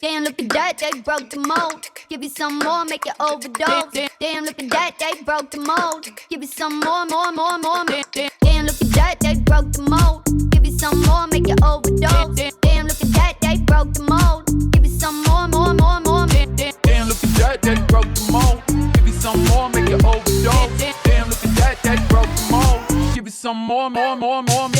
Damn, look at that, they broke the mold. Give you some more, make you overdose. Damn, look at that, they broke the mold. Give you some more, more, more, more. Damn, look at that, they broke the mold. Give you some more, make you overdose. Damn, look at that, they broke the mold. Give you some more, more, more, more. Damn, look at that, they broke the mold. Give you some more, make you overdose. Damn, look at that, they broke the mold. Give you some more, more, more, more.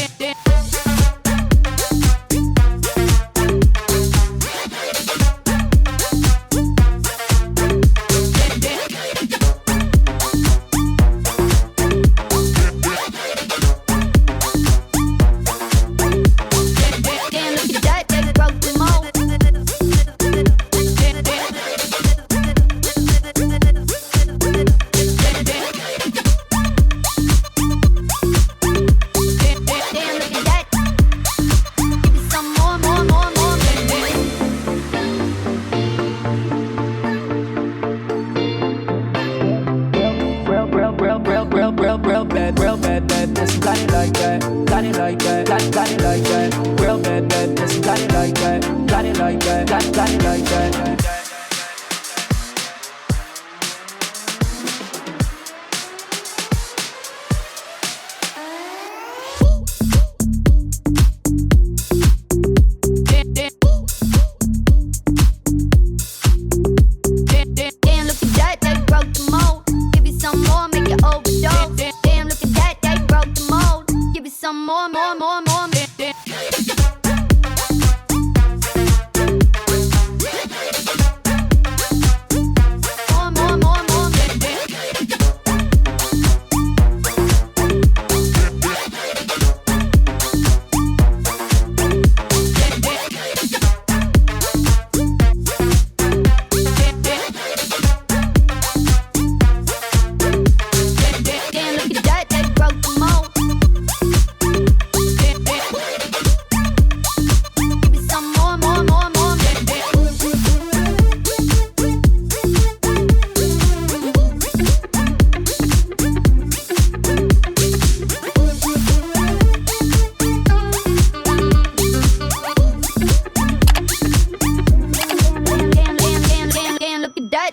Got it like that, got it like that, got it like that. Real bad, bad, just got it like that, got it like that, got it like that.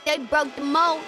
They broke the mold.